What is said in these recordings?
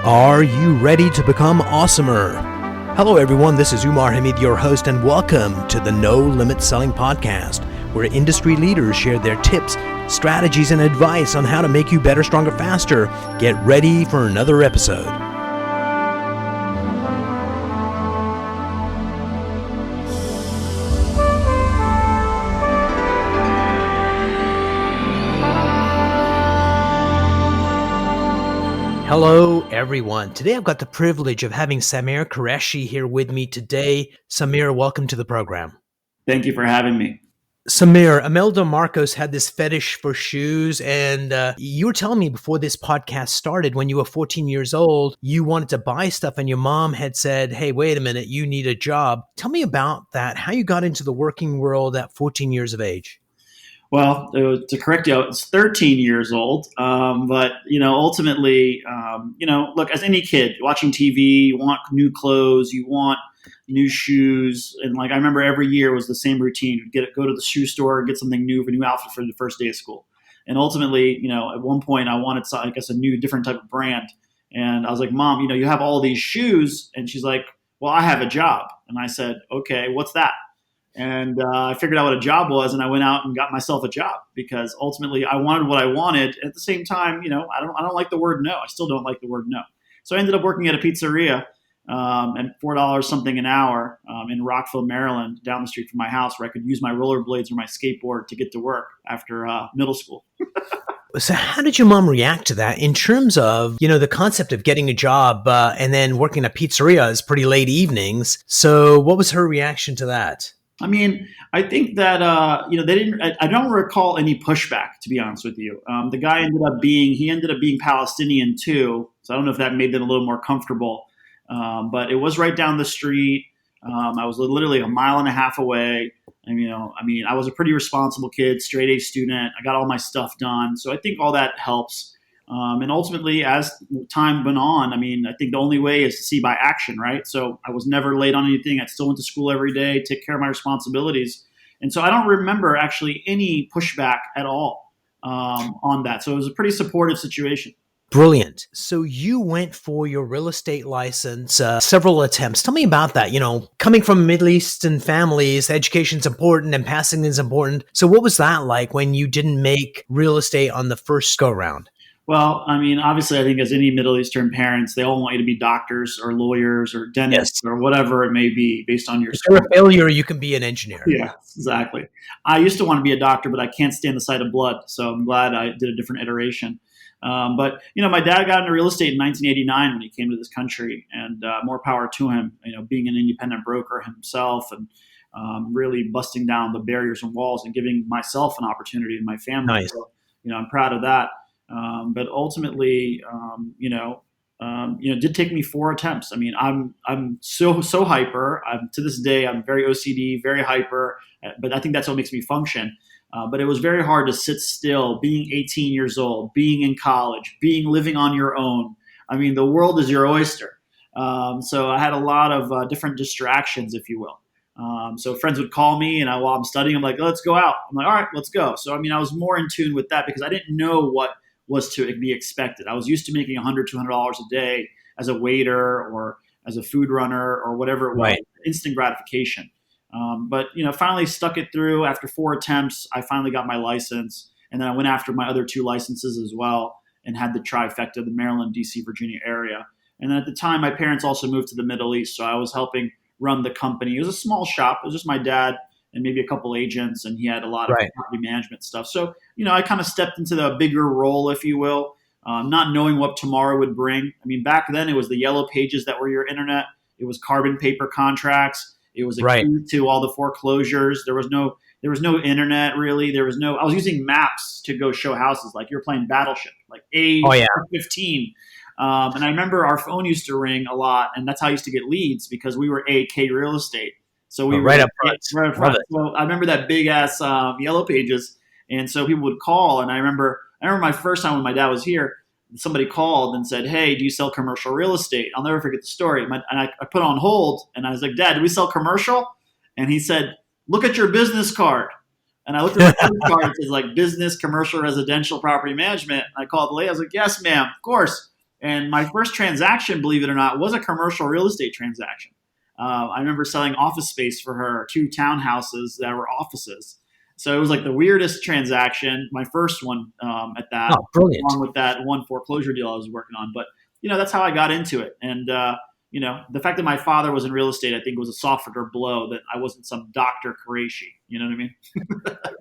Are you ready to become awesomer? Hello everyone, this is Umar Hamid, your host, and welcome to the No Limit Selling Podcast, where industry leaders share their tips, strategies, and advice on how to make you better, stronger, faster. Get ready for another episode. Hello, everyone. Today I've got the privilege of having Samir Kuraishi here with me today. Samir, welcome to the program. Thank you for having me. Samir, Imelda Marcos had this fetish for shoes, and you were telling me before this podcast started, when you were 14 years old, you wanted to buy stuff, and your mom had said, hey, wait a minute, you need a job. Tell me about that, how you got into the working world at 14 years of age. Well, to correct you, it's 13 years old. But, ultimately, look, as any kid watching TV, you want new clothes, you want new shoes. And I remember every year was the same routine. Go to the shoe store, get something new, a new outfit for the first day of school. And ultimately, at one point I wanted, a new, different type of brand. And I was like, Mom, you have all these shoes. And she's like, well, I have a job. And I said, okay, what's that? And I figured out what a job was, and I went out and got myself a job because ultimately I wanted what I wanted. At the same time, I don't like the word no. I still don't like the word no. So I ended up working at a pizzeria at $4 something an hour in Rockville, Maryland, down the street from my house, where I could use my rollerblades or my skateboard to get to work after middle school. So how did your mom react to that in terms of, the concept of getting a job and then working at a pizzeria is pretty late evenings. So what was her reaction to that? I mean, I think that, they didn't, I don't recall any pushback, to be honest with you. The guy ended up being Palestinian too. So I don't know if that made them a little more comfortable. But it was right down the street. I was literally a mile and a half away. And, I was a pretty responsible kid, straight A student. I got all my stuff done. So I think all that helps. And ultimately, as time went on, I think the only way is to see by action, right? So I was never late on anything. I still went to school every day, take care of my responsibilities. And so I don't remember actually any pushback at all on that. So it was a pretty supportive situation. Brilliant. So you went for your real estate license, several attempts. Tell me about that. Coming from Middle Eastern families, education's important and passing is important. So what was that like when you didn't make real estate on the first go round? Well, obviously, I think as any Middle Eastern parents, they all want you to be doctors or lawyers or dentists or whatever it may be based on your If you're a failure, you can be an engineer. Yeah, exactly. I used to want to be a doctor, but I can't stand the sight of blood. So I'm glad I did a different iteration. But my dad got into real estate in 1989 when he came to this country, and more power to him, being an independent broker himself and really busting down the barriers and walls and giving myself an opportunity and my family. Nice. So, I'm proud of that. But ultimately, it did take me 4 attempts. I'm so hyper. To this day, I'm very OCD, very hyper, but I think that's what makes me function. But it was very hard to sit still, being 18 years old, being in college, living on your own. The world is your oyster. So I had a lot of different distractions, if you will. So friends would call me, and while I'm studying, I'm like, let's go out. I'm like, all right, let's go. So, I was more in tune with that because I didn't know what was to be expected. I was used to making $100, $200 a day as a waiter or as a food runner or whatever it was, right. Instant gratification. But finally stuck it through. After 4 attempts, I finally got my license. And then I went after my other 2 licenses as well and had the trifecta, the Maryland, DC, Virginia area. And then at the time, my parents also moved to the Middle East. So I was helping run the company. It was a small shop. It was just my dad and maybe a couple agents, and he had a lot of property management stuff. So, I kind of stepped into the bigger role, if you will, not knowing what tomorrow would bring. Back then it was the yellow pages that were your internet. It was carbon paper contracts. It was a key to all the foreclosures. There was no internet really. I was using maps to go show houses like you're playing Battleship, like A15. And I remember our phone used to ring a lot, and that's how I used to get leads because we were AK Real Estate. So we were right up front. Right up front. So I remember that big ass yellow pages, and so people would call. And I remember my first time when my dad was here, somebody called and said, "Hey, do you sell commercial real estate?" I'll never forget the story. And I put on hold, and I was like, "Dad, do we sell commercial?" And he said, "Look at your business card." And I looked at my business card. It says business, commercial, residential, property management. And I called the lady. I was like, "Yes, ma'am, of course." And my first transaction, believe it or not, was a commercial real estate transaction. I remember selling office space for her, 2 townhouses that were offices. So it was like the weirdest transaction, my first one at that, Oh, brilliant. along with that one foreclosure deal I was working on. But, that's how I got into it. And, the fact that my father was in real estate, I think was a softer blow that I wasn't some Dr. Kuraishi. You know what I mean?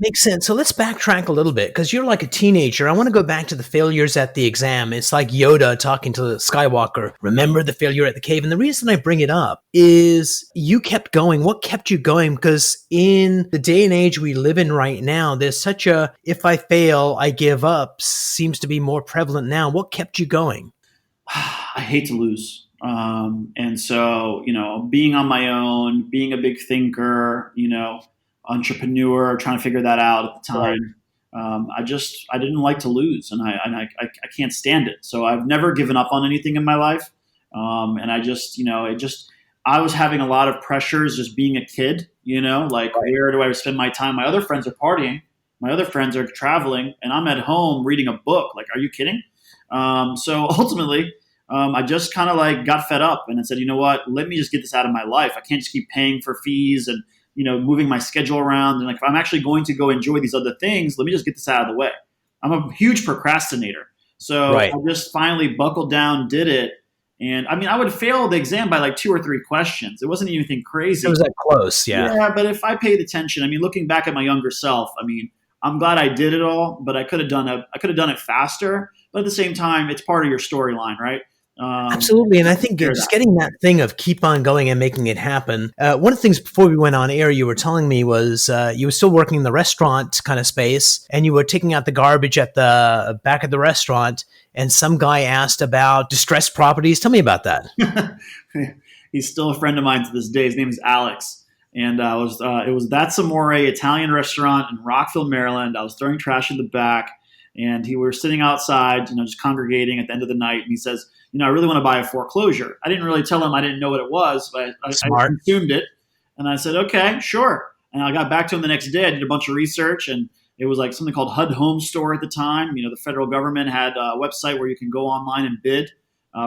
Makes sense. So let's backtrack a little bit because you're like a teenager. I want to go back to the failures at the exam. It's like Yoda talking to Skywalker. Remember the failure at the cave? And the reason I bring it up is you kept going. What kept you going? Because in the day and age we live in right now, there's such a if I fail, I give up seems to be more prevalent now. What kept you going? I hate to lose. And so, being on my own, being a big thinker, entrepreneur, trying to figure that out at the Right. time. I didn't like to lose, and I can't stand it. So I've never given up on anything in my life. And I just, I was having a lot of pressures just being a kid, like Right. where do I spend my time? My other friends are partying. My other friends are traveling, and I'm at home reading a book. Like, are you kidding? So ultimately, I just kind of like got fed up and I said, you know what? Let me just get this out of my life. I can't just keep paying for fees and moving my schedule around. And like, if I'm actually going to go enjoy these other things, let me just get this out of the way. I'm a huge procrastinator, so Right. I just finally buckled down, did it. And I mean, I would fail the exam by like 2 or 3 questions. It wasn't anything It was crazy. that close. Yeah. Yeah, but if I paid attention, I mean, looking back at my younger self, I mean, I'm glad I did it all, but I could have done it faster. But at the same time, it's part of your storyline, right? Absolutely. And I think Share just that. getting that thing of keep on going and making it happen. One of the things before we went on air, you were telling me was you were still working in the restaurant kind of space and you were taking out the garbage at the back of the restaurant. And some guy asked about distressed properties. Tell me about that. He's still a friend of mine to this day. His name is Alex, and it was That's Amore Italian restaurant in Rockville, Maryland. I was throwing trash in the back, and we were sitting outside, just congregating at the end of the night. And he says, I really want to buy a foreclosure. I didn't really tell him I didn't know what it was, but I Smart. assumed it, and I said, okay, sure. And I got back to him the next day. I did a bunch of research, and it was like something called HUD Home Store at the time. The federal government had a website where you can go online and bid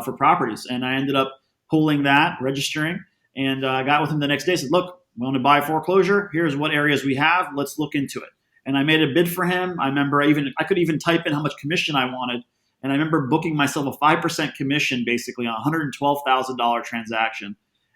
for properties, and I ended up pulling that, registering, and I got with him the next day. Said, "Look, we want to buy foreclosure. Here's what areas we have. Let's look into it." And I made a bid for him. I remember I could even type in how much commission I wanted, and I remember booking myself a 5% commission, basically on a $112,000 transaction.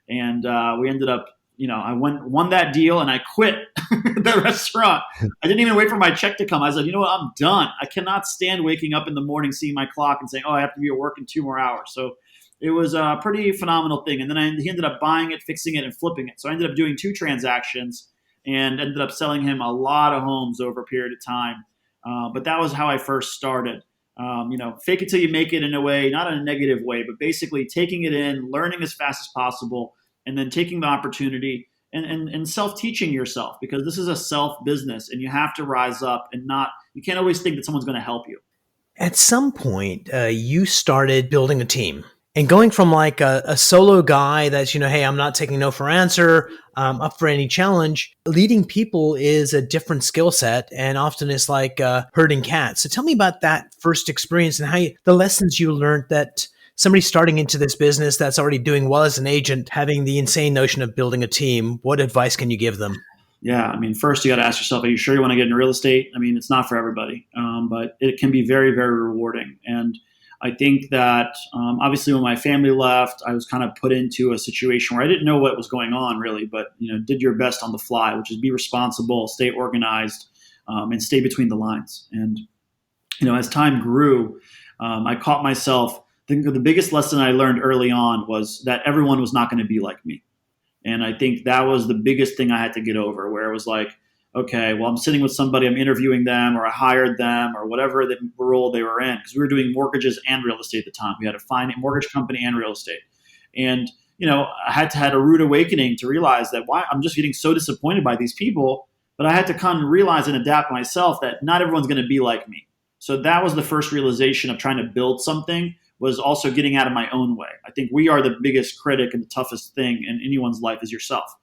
And we ended up, I won that deal, and I quit the restaurant. I didn't even wait for my check to come. I said, you know what, I'm done. I cannot stand waking up in the morning, seeing my clock, and saying, oh, I have to be at work in 2 more hours. So it was a pretty phenomenal thing. And then he ended up buying it, fixing it, and flipping it. So I ended up doing 2 transactions and ended up selling him a lot of homes over a period of time. But that was how I first started. Fake it till you make it, in a way, not in a negative way, but basically taking it in, learning as fast as possible, and then taking the opportunity and self-teaching yourself, because this is a self-business and you have to rise up and you can't always think that someone's going to help you. At some point, you started building a team and going from like a solo guy that's, hey, I'm not taking no for answer, up for any challenge. Leading people is a different skill set, and often it's like herding cats. So tell me about that first experience and the lessons you learned that somebody starting into this business that's already doing well as an agent, having the insane notion of building a team. What advice can you give them? Yeah, I mean, first you got to ask yourself, are you sure you want to get into real estate? I mean, it's not for everybody, but it can be very, very rewarding. And I think that obviously when my family left, I was kind of put into a situation where I didn't know what was going on really, but did your best on the fly, which is be responsible, stay organized, and stay between the lines. And as time grew, I caught myself. I think the biggest lesson I learned early on was that everyone was not going to be like me. And I think that was the biggest thing I had to get over, where it was like, okay, well, I'm sitting with somebody, I'm interviewing them, or I hired them, or whatever the role they were in, because we were doing mortgages and real estate at the time. We had a mortgage company and real estate. And, I had a rude awakening to realize that why I'm just getting so disappointed by these people, but I had to kind of realize and adapt myself that not everyone's going to be like me. So that was the first realization of trying to build something, was also getting out of my own way. I think we are the biggest critic and the toughest thing in anyone's life is yourself.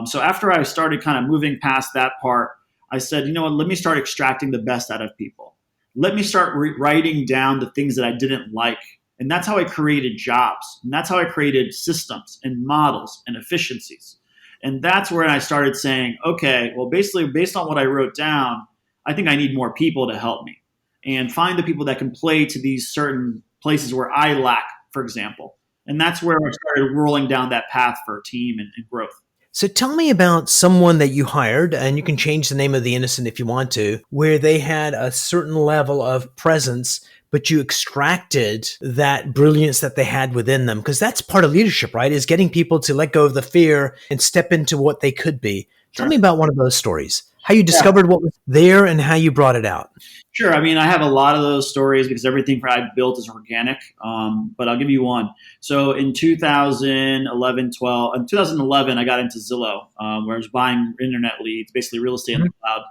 So after I started kind of moving past that part, I said, you know what, let me start extracting the best out of people. Let me start writing down the things that I didn't like And that's how I created jobs. And that's how I created systems and models and efficiencies. And that's where I started saying, okay, well, basically, based on what I wrote down, I think I need more people to help me and find the people that can play to these certain places where I lack, for example. And that's where I started rolling down that path for a team and growth. So tell me about someone that you hired, and you can change the name of the innocent if you want to, where they had a certain level of presence, but you extracted that brilliance that they had within them. Because that's part of leadership, right? Is getting people to let go of the fear and step into what they could be. Tell Sure. me about one of those stories, how you Yeah. discovered what was there and how you brought it out. Sure. I mean, I have a lot of those stories because everything I've built is organic. But I'll give you one. So in 2011, 12, in 2011, I got into Zillow, where I was buying internet leads, basically real estate in the cloud.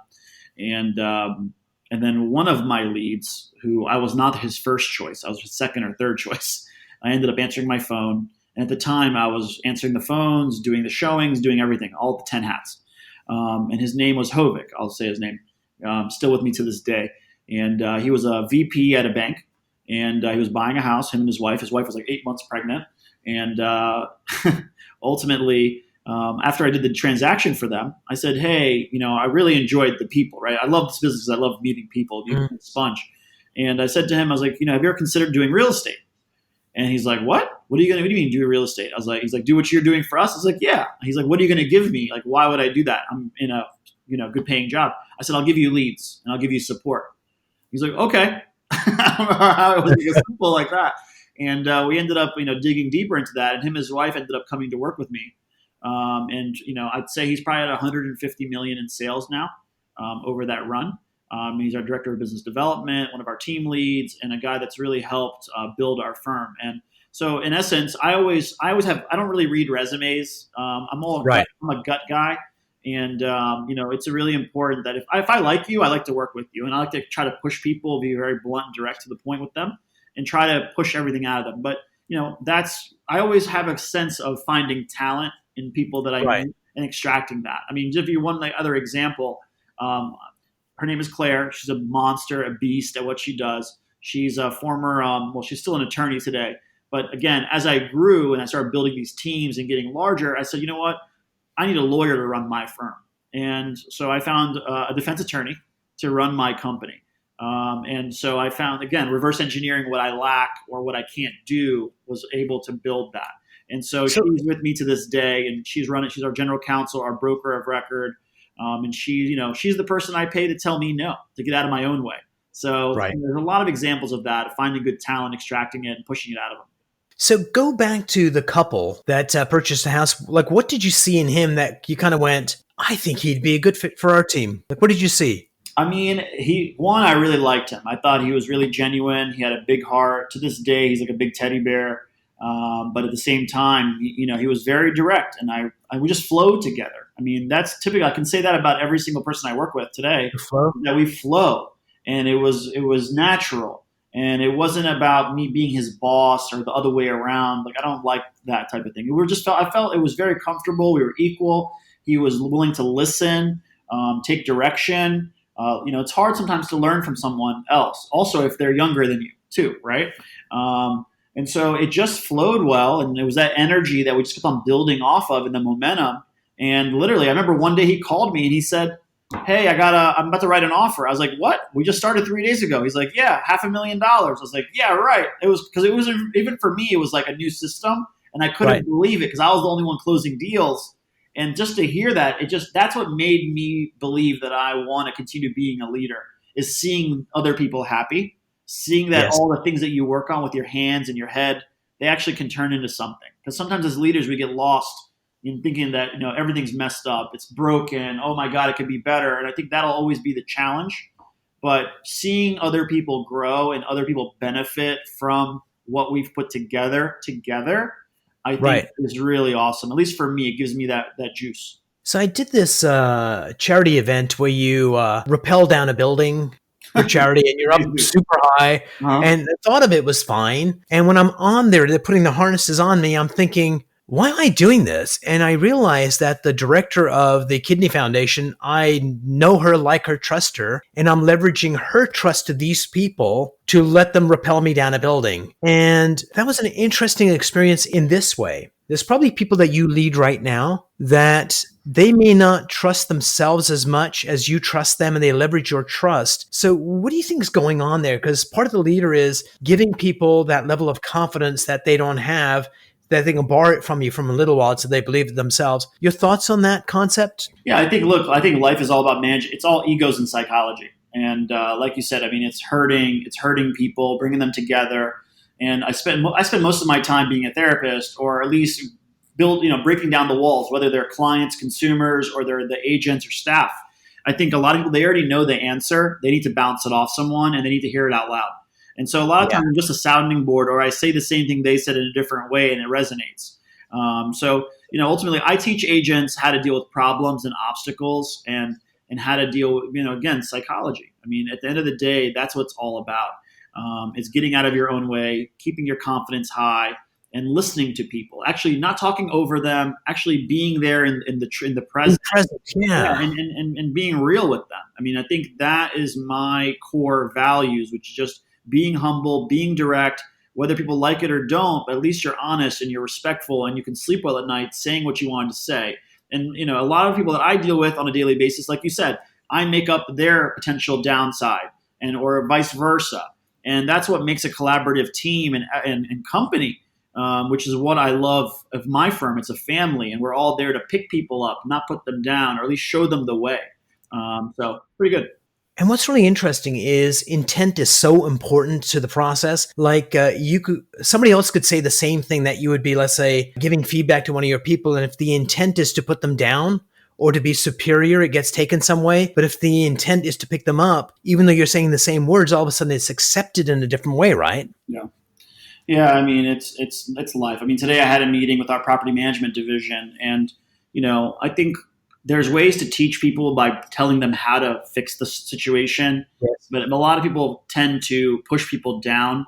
And then one of my leads, who I was not his first choice, I was his second or third choice. I ended up answering my phone. And at the time, I was answering the phones, doing the showings, doing everything, all the 10 hats. And his name was Hovik. I'll say his name. Still with me to this day. And he was a VP at a bank, and he was buying a house. Him and his wife. His wife was like 8 months pregnant, and ultimately, after I did the transaction for them, I said, "Hey, I really enjoyed the people. Right? I love this business. I love meeting people. Being a sponge." And I said to him, "I was like, have you ever considered doing real estate?" And he's like, "What? What do you mean do real estate?" He's like, "Do what you're doing for us." I was like, "Yeah." He's like, "What are you going to give me? Like, why would I do that? I'm in a good paying job." I said, "I'll give you leads and I'll give you support." He's like, "Okay." I don't know how it was simple like that. And we ended up, digging deeper into that. And him and his wife ended up coming to work with me. And I'd say he's probably at 150 million in sales now over that run. He's our director of business development, one of our team leads, and a guy that's really helped build our firm. And so, in essence, I always have. I don't really read resumes. I'm a gut guy. And it's really important that if I like you, I like to work with you, and I like to try to push people, be very blunt and direct to the point with them, and try to push everything out of them. But I always have a sense of finding talent in people that I meet and extracting that. I mean, if you one other example, her name is Claire. She's a monster, a beast at what she does. She's a former, she's still an attorney today. But again, as I grew and I started building these teams and getting larger, I said, you know what? I need a lawyer to run my firm. And so I found a defense attorney to run my company. And so I found, again, reverse engineering what I lack or what I can't do, was able to build that. And so she's with me to this day, and she's our general counsel, our broker of record. And she's the person I pay to tell me no, to get out of my own way. So there's a lot of examples of that, finding good talent, extracting it, and pushing it out of them. So go back to the couple that purchased the house. Like, what did you see in him that you kind of went, I think he'd be a good fit for our team? Like, what did you see? I mean, I really liked him. I thought he was really genuine. He had a big heart. To this day, he's like a big teddy bear. But at the same time, he was very direct, and we just flowed together. I mean, that's typical. I can say that about every single person I work with today. That we flow, and it was natural. And it wasn't about me being his boss or the other way around. Like, I don't like that type of thing. I felt it was very comfortable. We were equal. He was willing to listen, take direction. It's hard sometimes to learn from someone else. Also, if they're younger than you too, right? And so it just flowed well. And it was that energy that we just kept on building off of, and the momentum. And literally, I remember one day he called me and he said, "Hey, I'm about to write an offer." I was like, "What? We just started 3 days ago." He's like, "Yeah, $500,000. I was like, "Yeah, right." It was because even for me, it was like a new system, and I couldn't believe it because I was the only one closing deals. And just to hear that, that's what made me believe that I want to continue being a leader, is seeing other people happy, seeing that all the things that you work on with your hands and your head, they actually can turn into something. Because sometimes as leaders, we get lost in thinking that everything's messed up, it's broken, oh my God, it could be better. And I think that'll always be the challenge. But seeing other people grow and other people benefit from what we've put together, I think is really awesome. At least for me, it gives me that juice. So I did this charity event where you rappel down a building for charity, and you're up super high. And the thought of it was fine. And when I'm on there, they're putting the harnesses on me. I'm thinking, why am I doing this? And I realized that the director of the Kidney Foundation, I know her, like her, trust her, and I'm leveraging her trust to these people to let them rappel me down a building. And that was an interesting experience in this way. There's probably people that you lead right now that they may not trust themselves as much as you trust them, and they leverage your trust. So what do you think is going on there? Because part of the leader is giving people that level of confidence that they don't have, that they can borrow it from you from a little while so they believe it themselves. Your thoughts on that concept? Yeah, I think life is all about managing. It's all egos and psychology. And like you said, I mean, it's hurting people, bringing them together. And I spend most of my time being a therapist, or at least breaking down the walls, whether they're clients, consumers, or they're the agents or staff. I think a lot of people, they already know the answer. They need to bounce it off someone, and they need to hear it out loud. And so a lot of Yeah. times I'm just a sounding board, or I say the same thing they said in a different way, and it resonates. Ultimately, I teach agents how to deal with problems and obstacles, and how to deal with, again, psychology. I mean, at the end of the day, that's what it's all about. It's getting out of your own way, keeping your confidence high, and listening to people. Actually, not talking over them. Actually, being there in the In present. present, Yeah, yeah. and being real with them. I mean, I think that is my core values, which is just being humble, being direct, whether people like it or don't, but at least you're honest and you're respectful and you can sleep well at night saying what you wanted to say. And, a lot of people that I deal with on a daily basis, like you said, I make up their potential downside, or vice versa. And that's what makes a collaborative team and company, which is what I love of my firm. It's a family, and we're all there to pick people up, not put them down, or at least show them the way. So pretty good. And what's really interesting is intent is so important to the process. Like somebody else could say the same thing that you would be, let's say, giving feedback to one of your people. And if the intent is to put them down or to be superior, it gets taken some way. But if the intent is to pick them up, even though you're saying the same words, all of a sudden it's accepted in a different way, right? Yeah. Yeah, I mean it's life. I mean, today I had a meeting with our property management division, and I think there's ways to teach people by telling them how to fix the situation, Yes. but a lot of people tend to push people down,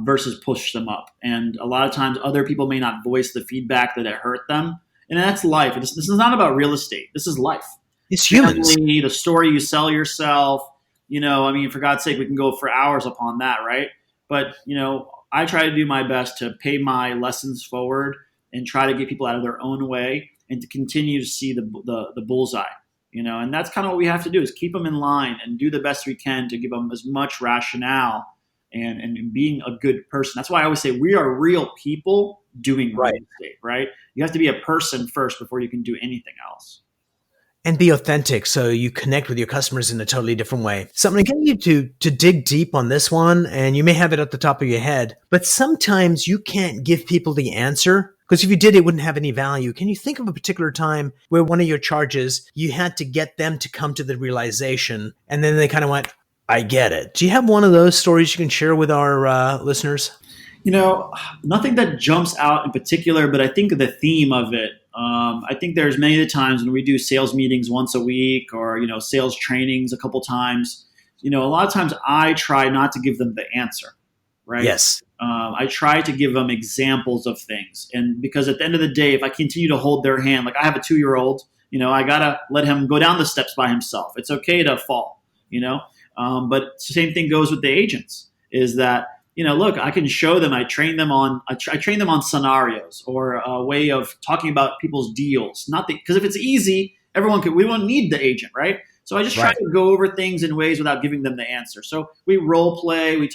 versus push them up, and a lot of times other people may not voice the feedback that it hurt them, and that's life. This is not about real estate. This is life. It's humans. Family, the story you sell yourself. I mean, for God's sake, we can go for hours upon that, right? But I try to do my best to pay my lessons forward and try to get people out of their own way and to continue to see the bullseye. And that's kind of what we have to do, is keep them in line and do the best we can to give them as much rationale and being a good person. That's why I always say we are real people doing real Right. estate, right? You have to be a person first before you can do anything else. And be authentic so you connect with your customers in a totally different way. So I'm going to get you to dig deep on this one, and you may have it at the top of your head, but sometimes you can't give people the answer, because if you did, it wouldn't have any value. Can you think of a particular time where one of your charges, you had to get them to come to the realization, and then they kind of went, I get it. Do you have one of those stories you can share with our listeners? You know, Nothing that jumps out in particular, but I think the theme of it. I think there's many of the times when we do sales meetings once a week, or sales trainings a couple times. A lot of times I try not to give them the answer, right? Yes. I try to give them examples of things, and because at the end of the day, if I continue to hold their hand, like I have a 2-year old, I gotta let him go down the steps by himself. It's okay to fall, but the same thing goes with the agents. Is that look, I can show them. I train them on scenarios, or a way of talking about people's deals. Not because if it's easy, everyone could. We won't need the agent, right? So I just try Right. to go over things in ways without giving them the answer. So we role play, we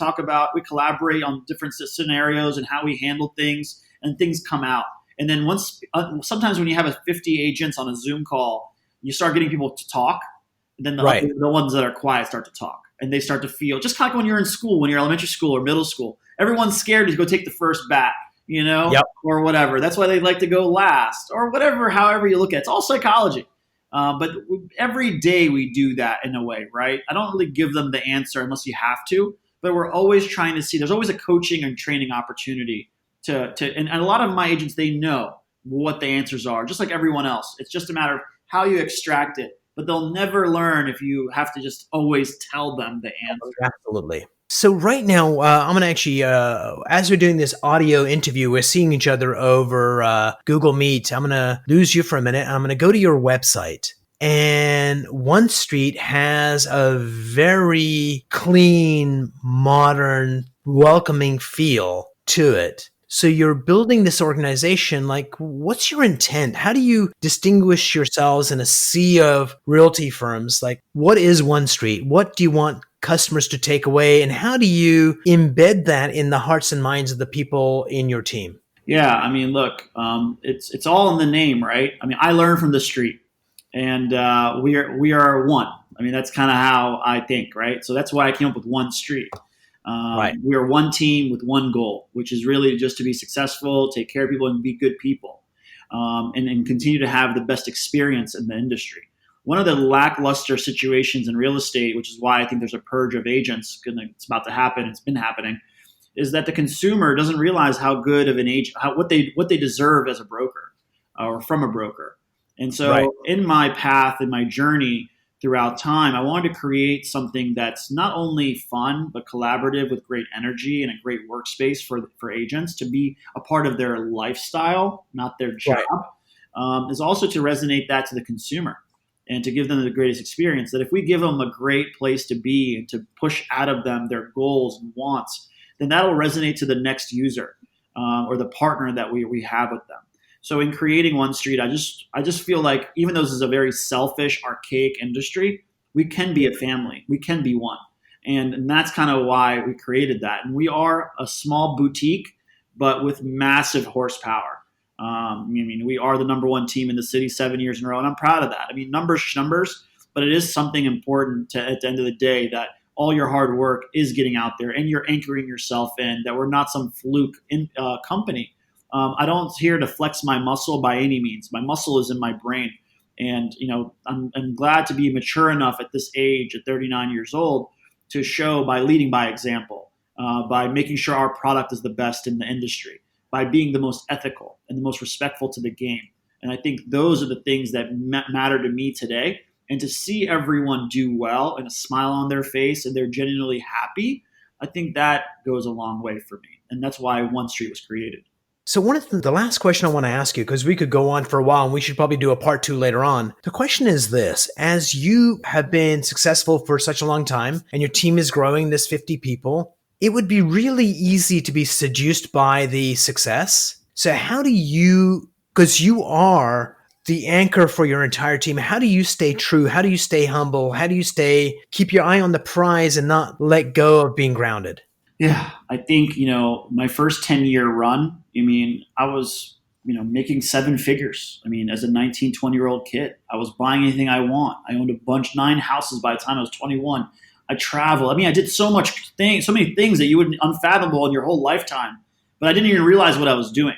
we collaborate on different scenarios and how we handle things, and things come out. And then sometimes when you have 50 agents on a Zoom call, you start getting people to talk. And then Right. the ones that are quiet start to talk, and they start to feel just kind of like when you're in school, when you're elementary school or middle school, everyone's scared to go take the first bat, Yep. or whatever. That's why they like to go last, or whatever, however you look at it. It's all psychology. But every day we do that in a way, right? I don't really give them the answer unless you have to, but we're always trying to see. There's always a coaching and training opportunity and a lot of my agents, they know what the answers are, just like everyone else. It's just a matter of how you extract it. But they'll never learn if you have to just always tell them the answer. Absolutely. So right now, I'm gonna actually, as we're doing this audio interview, we're seeing each other over Google Meet. I'm gonna lose you for a minute. I'm gonna go to your website, and One Street has a very clean, modern, welcoming feel to it. So you're building this organization. Like, what's your intent? How do you distinguish yourselves in a sea of realty firms? Like, what is One Street? What do you want customers to take away? And how do you embed that in the hearts and minds of the people in your team? Yeah, I mean, look, it's all in the name, right? I mean, I learned from the street, and we are one. I mean, that's kind of how I think, right? So that's why I came up with One Street. Right. We are one team with one goal, which is really just to be successful, take care of people, and be good people, and continue to have the best experience in the industry. One of the lackluster situations in real estate, which is why I think there's a purge of agents, it's about to happen, it's been happening, is that the consumer doesn't realize how good of an agent, what they deserve as a broker or from a broker. And Right. so, in my path, in my journey throughout time, I wanted to create something that's not only fun but collaborative with great energy and a great workspace for agents to be a part of their lifestyle, not their job. Right. Is also to resonate that to the consumer and to give them the greatest experience. That if we give them a great place to be and to push out of them their goals and wants, then that'll resonate to the next user or the partner that we have with them. So in creating One Street, I just feel like even though this is a very selfish, archaic industry, we can be a family. We can be one, and that's kind of why we created that. And we are a small boutique, but with massive horsepower. I mean, we are the number one team in the city 7 years in a row, and I'm proud of that. I mean, numbers, but it is something important at the end of the day that all your hard work is getting out there, and you're anchoring yourself in that we're not some fluke company. I don't here to flex my muscle by any means. My muscle is in my brain, and I'm glad to be mature enough at this age, at 39 years old, to show by leading by example, by making sure our product is the best in the industry, by being the most ethical and the most respectful to the game. And I think those are the things that matter to me today. And to see everyone do well and a smile on their face and they're genuinely happy, I think that goes a long way for me. And that's why One Street was created. So one of the last question I want to ask you, because we could go on for a while and we should probably do a part two later on. The question is this: as you have been successful for such a long time and your team is growing, this 50 people, it would be really easy to be seduced by the success. So how do you, because you are the anchor for your entire team, how do you stay true? How do you stay humble? How do you keep your eye on the prize and not let go of being grounded? Yeah, I think, my first 10-year run, I mean, I was, making seven figures. I mean, as a 19, 20-year-old kid, I was buying anything I want. I owned a bunch, 9 houses by the time I was 21. I traveled. I mean, I did so many things that you would unfathomable in your whole lifetime, but I didn't even realize what I was doing.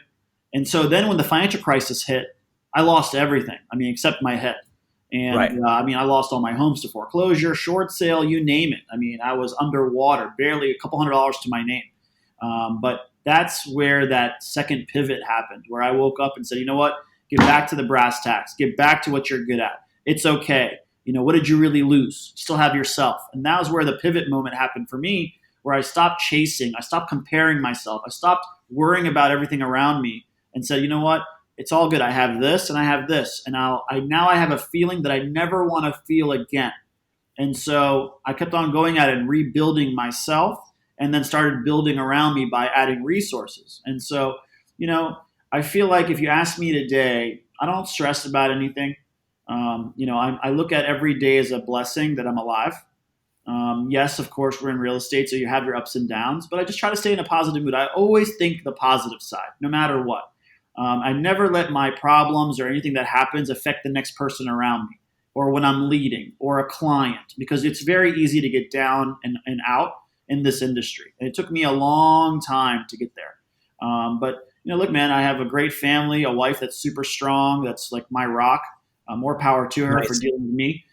And so then when the financial crisis hit, I lost everything. I mean, except my head. Right. And I mean, I lost all my homes to foreclosure, short sale, you name it. I mean, I was underwater, barely a couple $100s to my name. But that's where that second pivot happened, where I woke up and said, you know what? Get back to the brass tacks. Get back to what you're good at. It's okay. What did you really lose? You still have yourself. And that was where the pivot moment happened for me, where I stopped chasing. I stopped comparing myself. I stopped worrying about everything around me and said, you know what? It's all good. I have this and I have this. And now I have a feeling that I never want to feel again. And so I kept on going at it and rebuilding myself and then started building around me by adding resources. And so, I feel like if you ask me today, I don't stress about anything. I look at every day as a blessing that I'm alive. Yes, of course, we're in real estate, so you have your ups and downs, but I just try to stay in a positive mood. I always think the positive side, no matter what. I never let my problems or anything that happens affect the next person around me or when I'm leading or a client, because it's very easy to get down and out in this industry. And it took me a long time to get there. But, look, man, I have a great family, a wife that's super strong, that's like my rock. More power to her for Nice. dealing with me.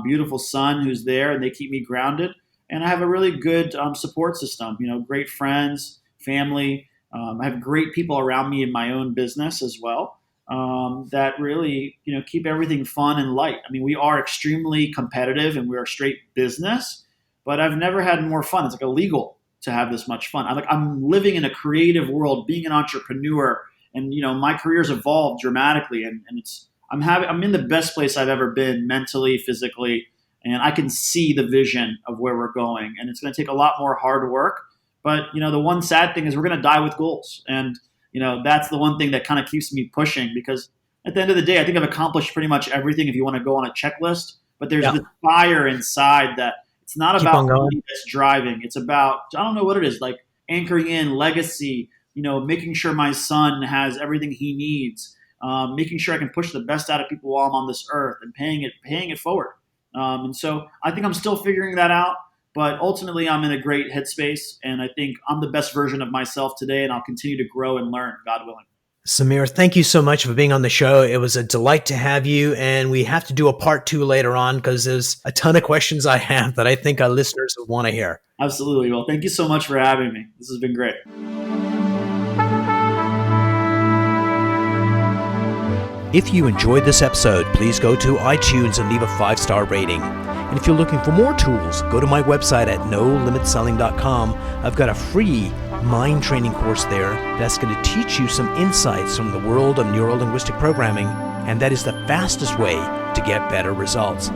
Beautiful son who's there, and they keep me grounded. And I have a really good support system, great friends, family. I have great people around me in my own business as well that really, keep everything fun and light. I mean, we are extremely competitive and we're a straight business, but I've never had more fun. It's like illegal to have this much fun. I'm living in a creative world, being an entrepreneur, and my career's evolved dramatically, and I'm in the best place I've ever been mentally, physically, and I can see the vision of where we're going, and it's going to take a lot more hard work. But the one sad thing is we're going to die with goals, and that's the one thing that kind of keeps me pushing, because at the end of the day, I think I've accomplished pretty much everything if you want to go on a checklist. But there's this fire inside that it's not about money that's driving. It's about, I don't know what it is, like anchoring in legacy, making sure my son has everything he needs, making sure I can push the best out of people while I'm on this earth, and paying it forward. And so I think I'm still figuring that out, but ultimately I'm in a great headspace, and I think I'm the best version of myself today, and I'll continue to grow and learn, God willing. Samir, thank you so much for being on the show. It was a delight to have you, and we have to do a part 2 later on because there's a ton of questions I have that I think our listeners would want to hear. Absolutely. Well, thank you so much for having me. This has been great. If you enjoyed this episode, please go to iTunes and leave a 5-star rating. And if you're looking for more tools, go to my website at nolimitselling.com. I've got a free mind training course there that's going to teach you some insights from the world of neuro-linguistic programming, and that is the fastest way to get better results.